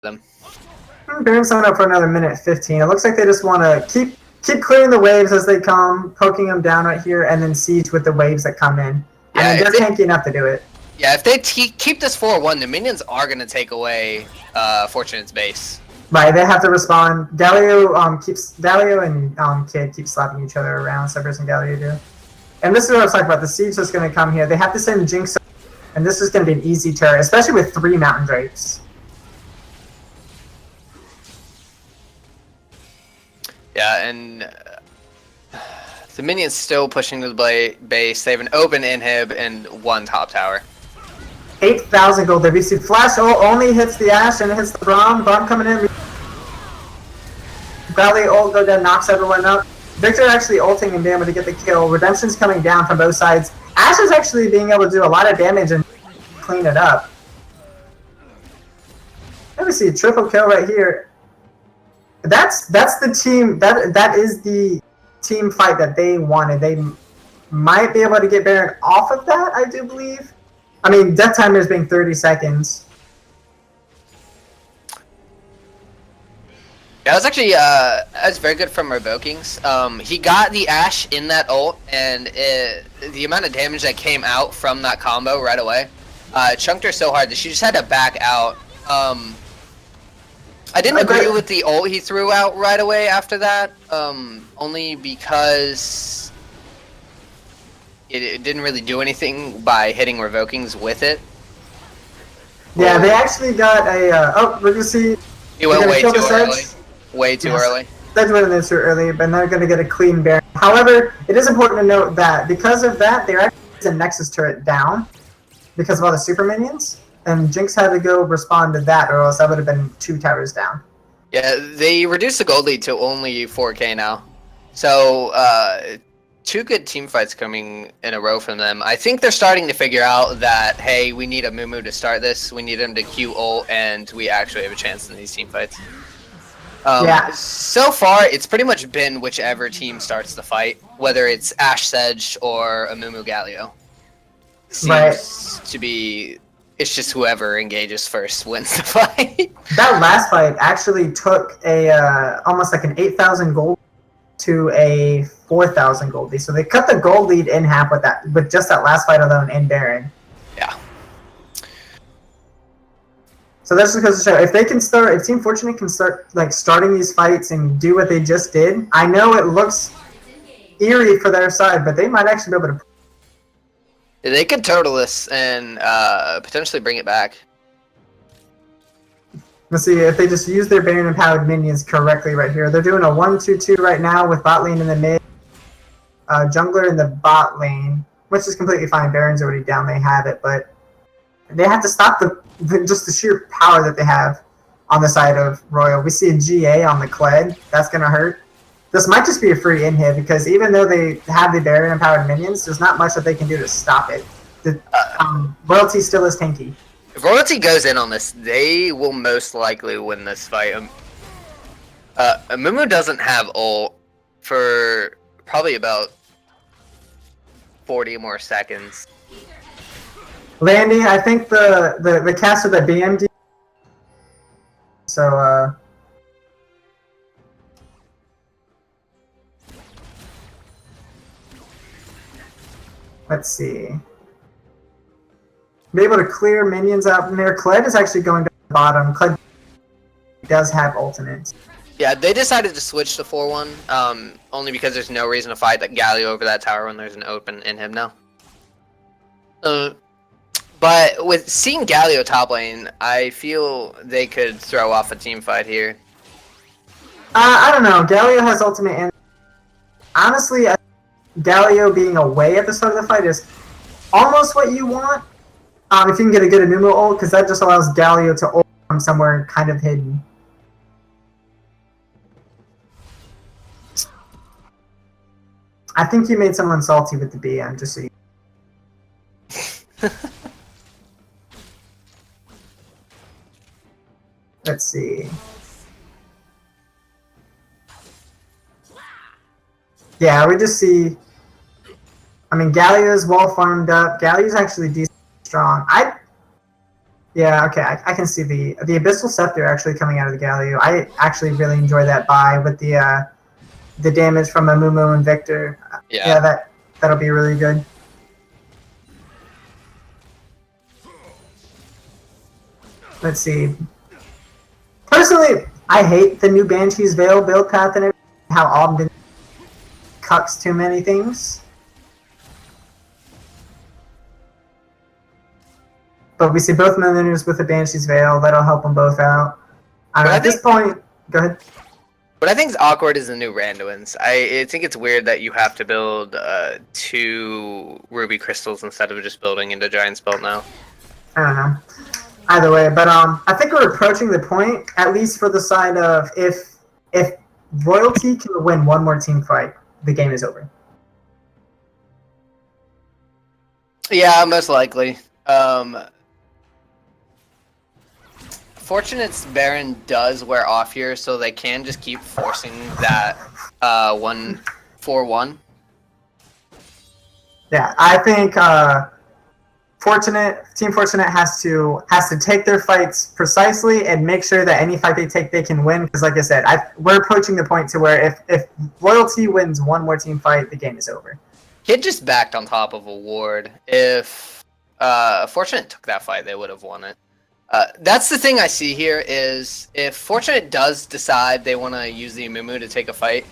them. Baron's not up for another minute 15. It looks like they just want to keep clearing the waves as they come, poking them down right here, and then siege with the waves that come in. Yeah, and they're tanky enough to do it. Yeah, if they keep this 4-1, the minions are going to take away Fortunate's base. Right, they have to respond. Galio and Kid keep slapping each other around, Cerberus and Galio do. And this is what I was talking about. The siege is going to come here. They have to send Jinx, and this is going to be an easy turret, especially with 3 Mountain Drakes. Yeah, and the minions still pushing to the base. They have an open inhib and 1 top tower. 8,000 gold there. We see Flash only hits the Ashe and it hits the Braum. Braum coming in. Valley ult go down, knocks everyone up. Victor actually ulting and being able to get the kill. Redemption's coming down from both sides. Ashe is actually being able to do a lot of damage and clean it up. Let me see a triple kill right here. That's the team. That is the team fight that they wanted. They might be able to get Baron off of that, I do believe. I mean, death timer is being 30 seconds. Yeah, that was actually that's very good from Revokings. He got the Ashe in that ult, and the amount of damage that came out from that combo right away chunked her so hard that she just had to back out. I didn't agree with the ult he threw out right away after that, only because it didn't really do anything by hitting Revokings with it. Yeah, they actually got a... we're going to see... He went way too early. Way too early. That's went in too early, but they're going to get a clean Baron. However, it is important to note that because of that, they're actually a Nexus turret down because of all the super minions. And Jinx had to go respond to that, or else that would have been 2 towers down. Yeah, they reduced the gold lead to only 4K now. So, 2 good team fights coming in a row from them. I think they're starting to figure out that, hey, we need a Mumu to start this. We need him to Q ult, and we actually have a chance in these team fights. Yeah. So far, it's pretty much been whichever team starts the fight, whether it's Ashe Sedge or a Mumu Galio. Seems to be... It's just whoever engages first wins the fight. That last fight actually took a almost like an 8,000 gold to a 4,000 gold lead. So they cut the gold lead in half with just that last fight alone in Baron. Yeah. So that's just because to show if they can start, if Team Fortunate can start like starting these fights and do what they just did. I know it looks eerie for their side, but they might actually be able to. They could turtle this and potentially bring it back. Let's see if they just use their Baron empowered minions correctly right here. They're doing a 1-2-2 right now with bot lane in the mid, jungler in the bot lane, which is completely fine. Baron's already down; they have it, but they have to stop just the sheer power that they have on the side of Royal. We see a GA on the Kled. That's gonna hurt. This might just be a free inhib because even though they have the Baron empowered minions, there's not much that they can do to stop it. The Royalty still is tanky. If Royalty goes in on this, they will most likely win this fight. Mumu doesn't have ult for probably about 40 more seconds. Landy, I think the cast of the BMD. So let's see. Be able to clear minions out from there. Kled is actually going to the bottom. Kled does have ultimates. Yeah, they decided to switch to 4-1, only because there's no reason to fight that Galio over that tower when there's an open inhib now. But with seeing Galio top lane, I feel they could throw off a team fight here. I don't know. Galio has ultimate, and honestly, Galio being away at the start of the fight is almost what you want. If you can get a good Anumu ult, because that just allows Galio to ult from somewhere kind of hidden. I think you made someone salty with the BM, just so you... Let's see. Yeah, we just see... I mean, Galio's well farmed up. Galio's actually decent strong. Yeah, okay, I can see the Abyssal Scepter actually coming out of the Galio. I actually really enjoy that buy with the damage from Amumu and Victor. Yeah. Yeah, that'll be really good. Let's see. Personally, I hate the new Banshee's Veil build path and everything, how often cucks too many things. But we see both Millionaires with the Banshee's Veil. That'll help them both out. At this point, go ahead. What I think is awkward is the new Randuins. I think it's weird that you have to build 2 Ruby Crystals instead of just building into Giant's Belt now. I don't know. Either way, but I think we're approaching the point, at least for the side of if Royalty can win one more team fight, the game is over. Yeah, most likely. Fortunate's Baron does wear off here, so they can just keep forcing that 1-4-1. Yeah, I think Team Fortunate has to take their fights precisely and make sure that any fight they take they can win. Because like I said, we're approaching the point to where if Loyalty wins one more team fight, the game is over. Kid just backed on top of a ward. If Fortunate took that fight, they would have won it. That's the thing I see here is if Fortunate does decide they want to use the Amumu to take a fight,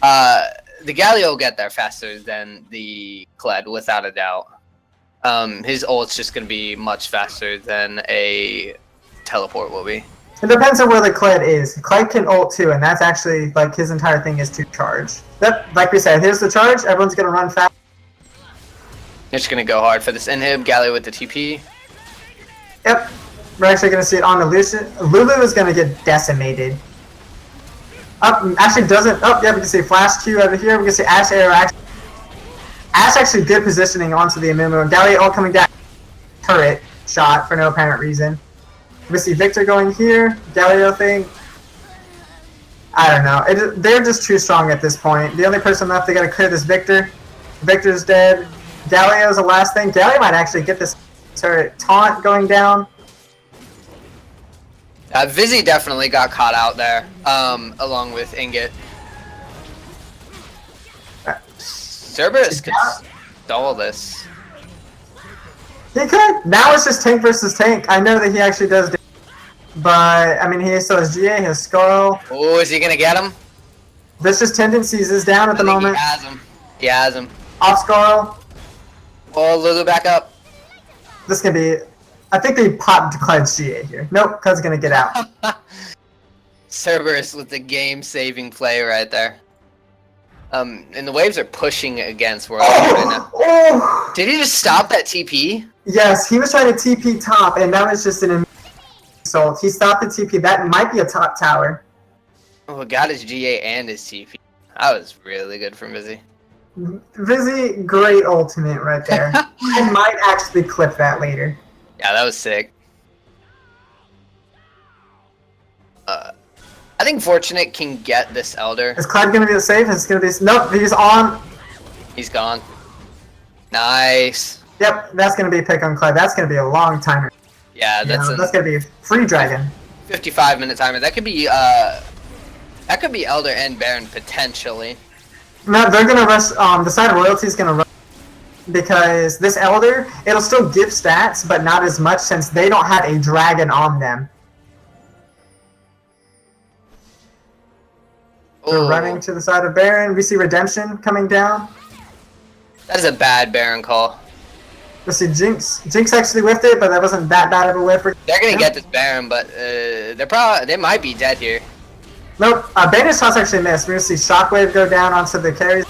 the Galio will get there faster than the Kled, without a doubt. His ult's just going to be much faster than a teleport will be. It depends on where the Kled is. Kled can ult too, and that's actually, like, his entire thing is to charge. Like we said, here's the charge, everyone's going to run fast. They're just going to go hard for this inhib, Galio with the TP. Yep. We're actually going to see it on Lucian. Lulu is going to get decimated. Actually doesn't. Oh, yeah, we can see Flash Q over here. We can see Ash Arrow. Ash actually good positioning onto the Amumu. And Galio all coming down. Turret shot for no apparent reason. We see Victor going here. Galio thing. I don't know. They're just too strong at this point. The only person left, they got to clear this Victor. Victor's dead. Galio's the last thing. Galio might actually get this turret taunt going down. Vizzy definitely got caught out there, along with Ingot. Cerberus could stall this. He could. Now it's just tank versus tank. I know that he actually does, but I mean he still has GA, his Skull. Oh, is he gonna get him? Vicious Tendencies is down at the moment. He has him. He has him. Off Skull. Oh, Lulu back up. This can be. I think they popped Clyde's GA here. Nope, Clyde's gonna get out. Cerberus with the game-saving play right there. And the waves are pushing against Royalty right now. Oh! Did he just stop that TP? Yes, he was trying to TP top, and that was just an insult. He stopped the TP. That might be a top tower. Oh, got his GA and his TP. That was really good from Vizzy. Vizzy, great ultimate right there. I might actually clip that later. Yeah, that was sick. I think Fortunate can get this Elder. Is Clyde gonna be safe? It's gonna be nope. He's on. He's gone. Nice. Yep, that's gonna be a pick on Clyde. That's gonna be a long timer. Yeah, that's gonna be a free dragon. 55-minute timer. That could be Elder and Baron potentially. No, they're gonna rush. The side of Royalty is gonna rush because this Elder, it'll still give stats, but not as much since they don't have a dragon on them. They're running to the side of Baron. We see Redemption coming down. That is a bad Baron call. We see Jinx. Jinx actually whiffed it, but that wasn't that bad of a whiff. They're gonna get this Baron, but they might be dead here. Nope. Baron's shots actually missed. We're gonna see Shockwave go down onto the carries.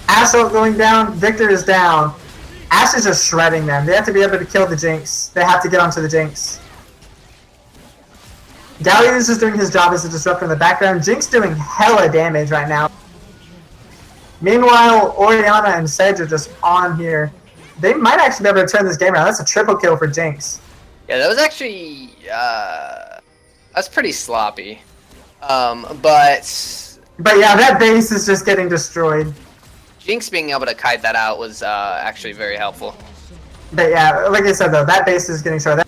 Assault going down. Victor is down. Ash is just shredding them. They have to be able to kill the Jinx. They have to get onto the Jinx. Galio is just doing his job as a disruptor in the background. Jinx doing hella damage right now. Meanwhile, Orianna and Sedge are just on here. They might actually be able to turn this game around. That's a triple kill for Jinx. Yeah, that was actually that's pretty sloppy. But yeah, that base is just getting destroyed. Jinx being able to kite that out was actually very helpful. But yeah, like I said though, that base is getting destroyed.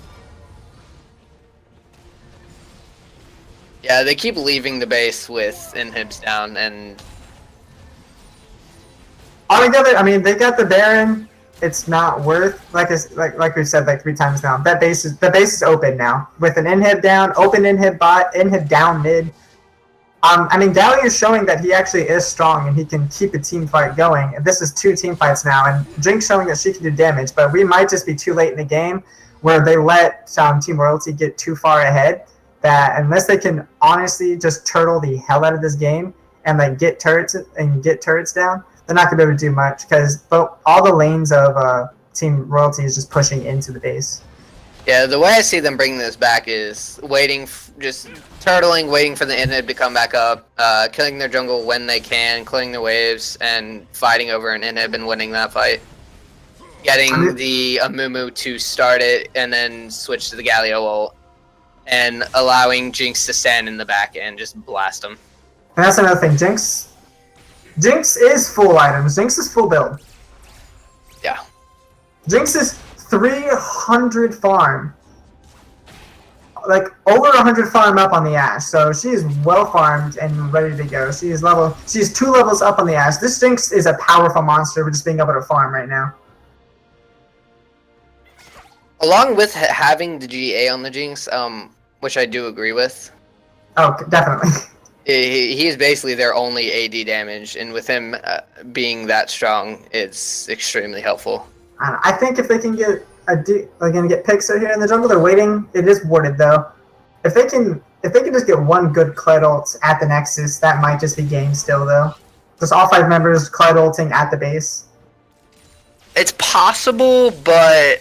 Yeah, they keep leaving the base with inhibs down, and altogether, I mean, they got the Baron. It's not worth like we've said like 3 times now. The base is open now with an inhib down, open inhib bot, inhib down mid. I mean, Gally is showing that he actually is strong and he can keep a team fight going. And this is 2 team fights now, and Jinx showing that she can do damage. But we might just be too late in the game where they let Team Royalty get too far ahead. That unless they can honestly just turtle the hell out of this game and like get turrets down, they're not gonna be able to do much because all the lanes of Team Royalty is just pushing into the base. yeah, the way I see them bringing this back is just turtling, waiting for the inhib to come back up, killing their jungle when they can, clearing the waves, and fighting over an inhib and winning that fight. Getting the Amumu to start it, and then switch to the Galio ult, and allowing Jinx to stand in the back and just blast them. And that's another thing, Jinx is full items. Jinx is full build. Yeah. Jinx is 300 farm. Like over 100 farm up on the Ashe. So she is well farmed and ready to go. She's 2 levels up on the Ashe. This Jinx is a powerful monster for just being able to farm right now. Along with having the GA on the Jinx, which I do agree with. Oh, definitely. He is basically their only AD damage, and with him being that strong, it's extremely helpful. I think if they can get they're gonna get Pixar here in the jungle. They're waiting. It is warded though. If they can just get one good Kled ult at the Nexus, that might just be game still though. Just all 5 members Kled ulting at the base. It's possible, but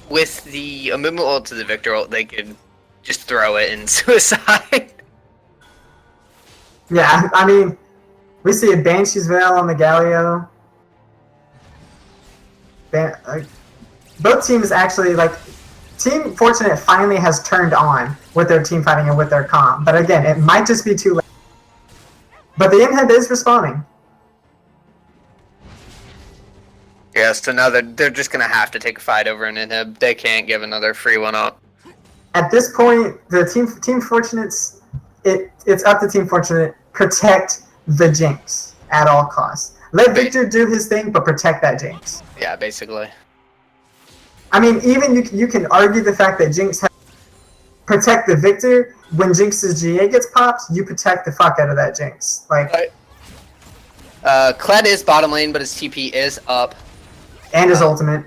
with the Amumu ult to the Victor ult, they could just throw it in suicide. Yeah, I mean, we see a Banshee's Veil on the Galio. Both teams actually, Team Fortunate finally has turned on with their team fighting and with their comp. But again, it might just be too late. But the inhib is respawning. Yeah, so now they're just going to have to take a fight over an inhib. They can't give another free one up. At this point, the Team Fortunate's, it's up to Team Fortunate. Protect the Jinx at all costs. Let Victor do his thing, but protect that Jinx. Yeah, basically. I mean, even you can argue the fact that Jinx has protect the Victor. When Jinx's GA gets popped, you protect the fuck out of that Jinx. Kled is bottom lane, but his TP is up. And his ultimate.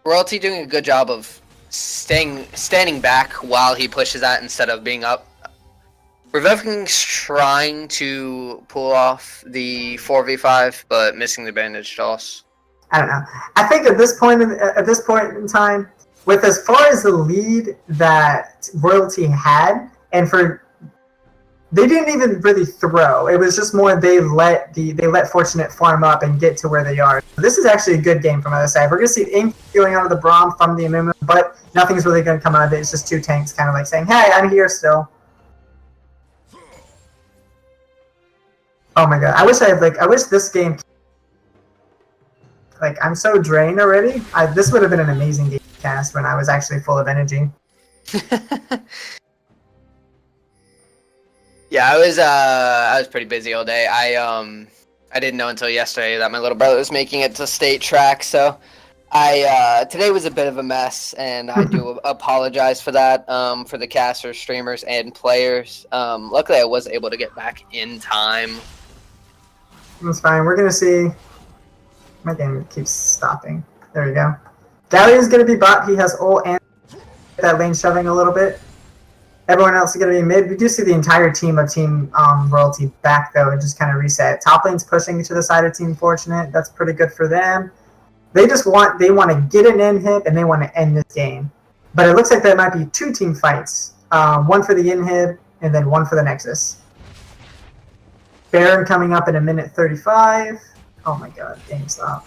Royalty doing a good job of standing back while he pushes that instead of being up. Revoking's trying to pull off the 4v5, but missing the bandage toss. I don't know. I think at this point in time, with as far as the lead that Royalty had, they didn't even really throw. It was just more they let Fortunate farm up and get to where they are. This is actually a good game from the other side. We're gonna see ink going out of the Braum from the Amumu, but nothing's really gonna come out of it. It's just 2 tanks kind of like saying, "Hey, I'm here still." Oh my god! I wish this game. I'm so drained already. This would have been an amazing game cast when I was actually full of energy. Yeah, I was pretty busy all day. I didn't know until yesterday that my little brother was making it to state track, so today was a bit of a mess, and I do apologize for that, for the casters, streamers, and players. Luckily, I was able to get back in time. That's fine. We're gonna see. My game keeps stopping. There we go. Galio's gonna be bot. He has ult and that lane shoving a little bit. Everyone else is gonna be mid. We do see the entire team of Team Royalty back though and just kind of reset. Top lane's pushing to the side of Team Fortunate. That's pretty good for them. They want to get an inhib and they want to end this game. But it looks like there might be 2 team fights. One for the inhib and then one for the Nexus. Baron coming up in a minute 35. Oh my god, game stop.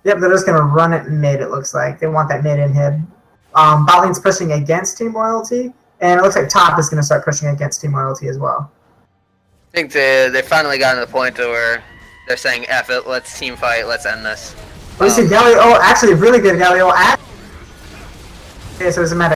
Yep, they're just going to run it mid, it looks like. They want that mid inhib. Bot lane's pushing against Team Royalty, and it looks like top is going to start pushing against Team Royalty as well. I think they finally got to the point where they're saying, F it, let's team fight, let's end this. We see Galio, actually really good Galio. Okay, so it doesn't matter.